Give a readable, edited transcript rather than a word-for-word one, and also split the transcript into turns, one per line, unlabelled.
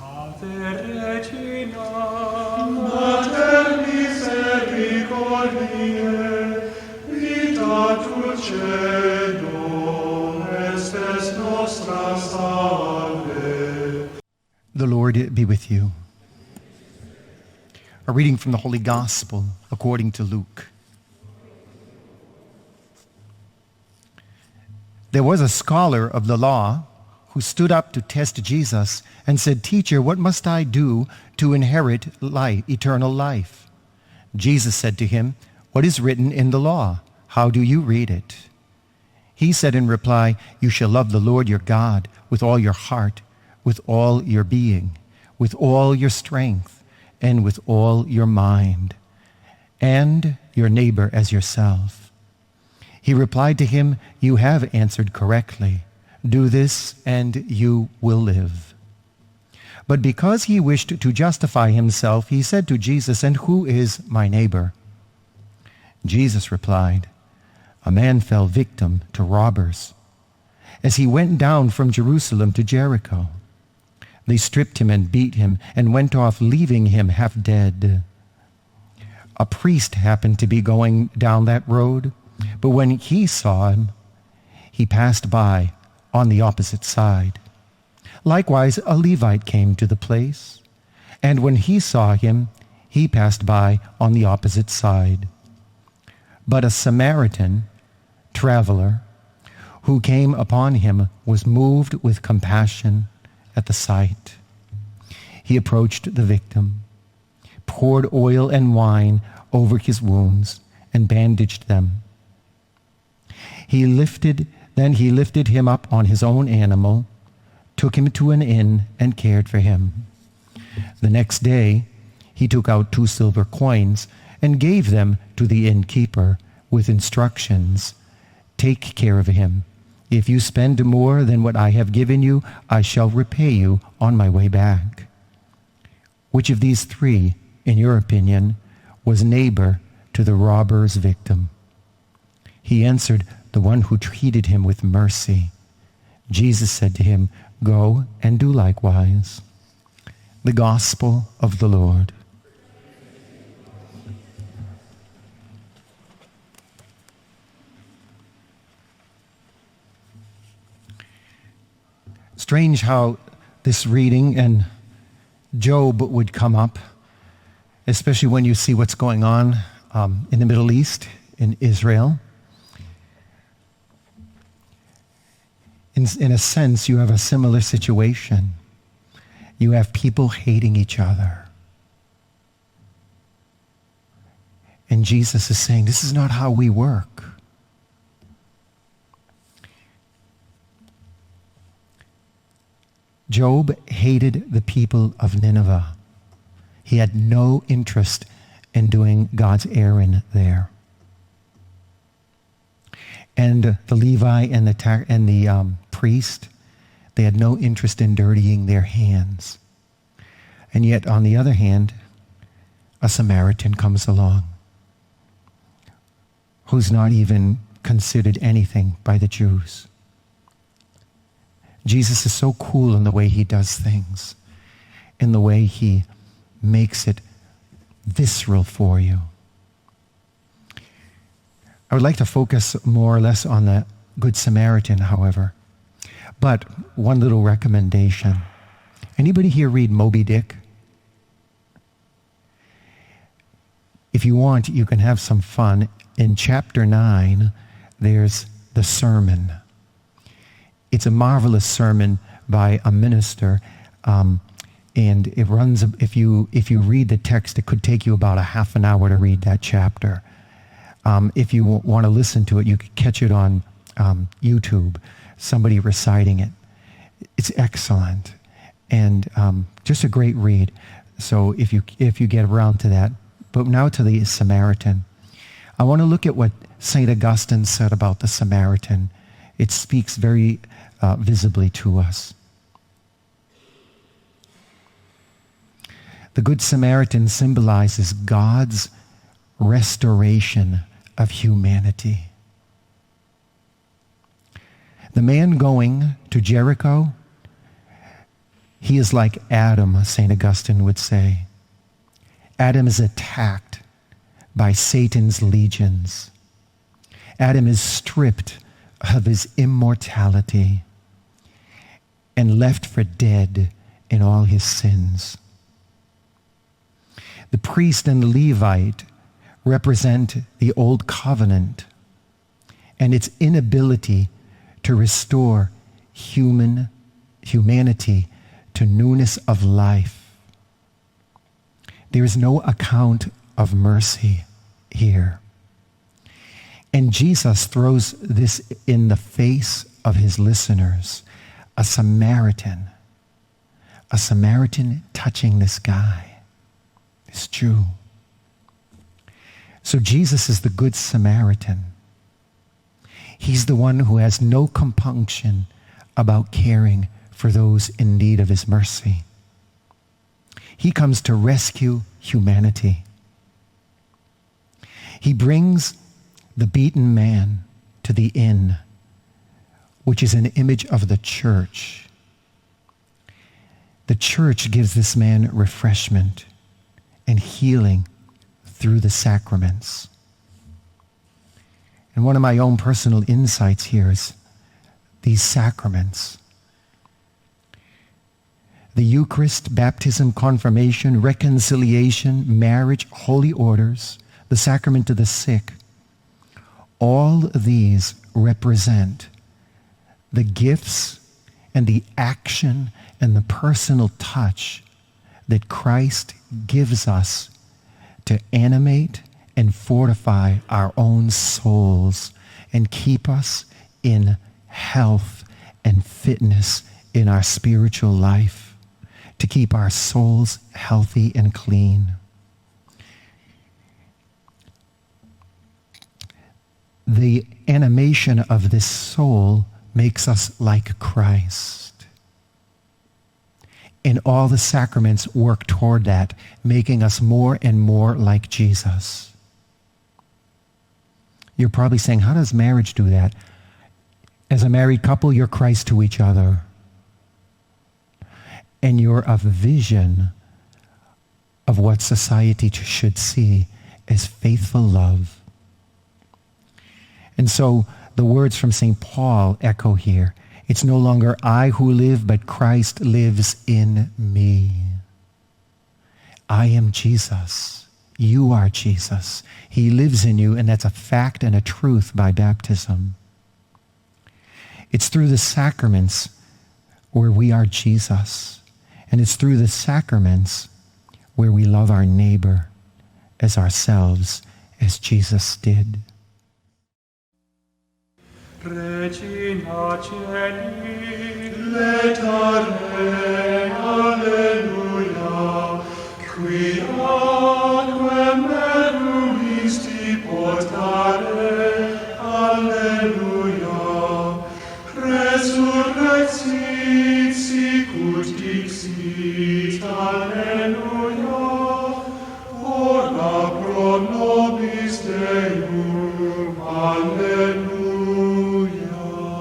Ave Regina, Mater misericordiae, vita dulcedo, estes nostra salve.
The Lord be with you. A reading from the Holy Gospel according to Luke. There was a scholar of the law who stood up to test Jesus and said, "Teacher, what must I do to inherit eternal life?" Jesus said to him, "What is written in the law? How do you read it?" He said in reply, "You shall love the Lord your God with all your heart, with all your being, with all your strength, and with all your mind, and your neighbor as yourself." He replied to him, "You have answered correctly. Do this and you will live." But because he wished to justify himself, he said to Jesus, "And who is my neighbor?" Jesus replied, "A man fell victim to robbers as he went down from Jerusalem to Jericho. They stripped him and beat him and went off, leaving him half dead. A priest happened to be going down that road, but when he saw him, he passed by on the opposite side. Likewise, a Levite came to the place, and when he saw him, he passed by on the opposite side. But a Samaritan traveler who came upon him was moved with compassion at the sight. He approached the victim, poured oil and wine over his wounds, and bandaged them. Then he lifted him up on his own animal, took him to an inn, and cared for him. The next day, he took out 2 silver coins and gave them to the innkeeper with instructions, "Take care of him. If you spend more than what I have given you, I shall repay you on my way back." Which of these 3, in your opinion, was neighbor to the robber's victim? He answered, "The one who treated him with mercy." Jesus said to him, "Go and do likewise." The Gospel of the Lord. Strange how this reading and Job would come up, especially when you see what's going on in the Middle East, in Israel. In a sense, you have a similar situation. You have people hating each other. And Jesus is saying, this is not how we work. Job hated the people of Nineveh. He had no interest in doing God's errand there. And the Levi and the priest, they had no interest in dirtying their hands. And yet, on the other hand, a Samaritan comes along who's not even considered anything by the Jews. Jesus is so cool in the way he does things, in the way he makes it visceral for you. I would like to focus more or less on the Good Samaritan, however. But one little recommendation. Anybody here read Moby Dick? If you want, you can have some fun. In chapter 9, there's the sermon. It's a marvelous sermon by a minister, and it runs. If you read the text, it could take you about a half an hour to read that chapter. If you want to listen to it, you could catch it on YouTube, somebody reciting it. It's excellent, and just a great read. So if you get around to that. But now to the Samaritan. I want to look at what St. Augustine said about the Samaritan. It speaks very visibly to us. The Good Samaritan symbolizes God's restoration of humanity. The man going to Jericho, He is like Adam, St. Augustine would say. Adam is attacked by Satan's legions. Adam is stripped of his immortality and left for dead in all his sins. The priest and Levite represent the old covenant and its inability to restore humanity to newness of life. There is no account of mercy here. And Jesus throws this in the face of his listeners. A Samaritan touching this guy, this Jew. So Jesus is the Good Samaritan. He's the one who has no compunction about caring for those in need of his mercy. He comes to rescue humanity. He brings the beaten man to the inn, which is an image of the church. The church gives this man refreshment and healing through the sacraments. And one of my own personal insights here is these sacraments. The Eucharist, baptism, confirmation, reconciliation, marriage, holy orders, the sacrament of the sick, all these represent the gifts and the action and the personal touch that Christ gives us to animate and fortify our own souls and keep us in health and fitness in our spiritual life, to keep our souls healthy and clean. The animation of this soul makes us like Christ. And all the sacraments work toward that, making us more and more like Jesus. You're probably saying, how does marriage do that? As a married couple, you're Christ to each other. And you're a vision of what society should see as faithful love. And so the words from St. Paul echo here. It's no longer I who live, but Christ lives in me. I am Jesus. You are Jesus. He lives in you, and that's a fact and a truth by baptism. It's through the sacraments where we are Jesus. And it's through the sacraments where we love our neighbor as ourselves, as Jesus did.
Regina Celi, letare, alleluia, qui aquam meruisti portare, alleluia, resurrexit sicut dixit, alleluia.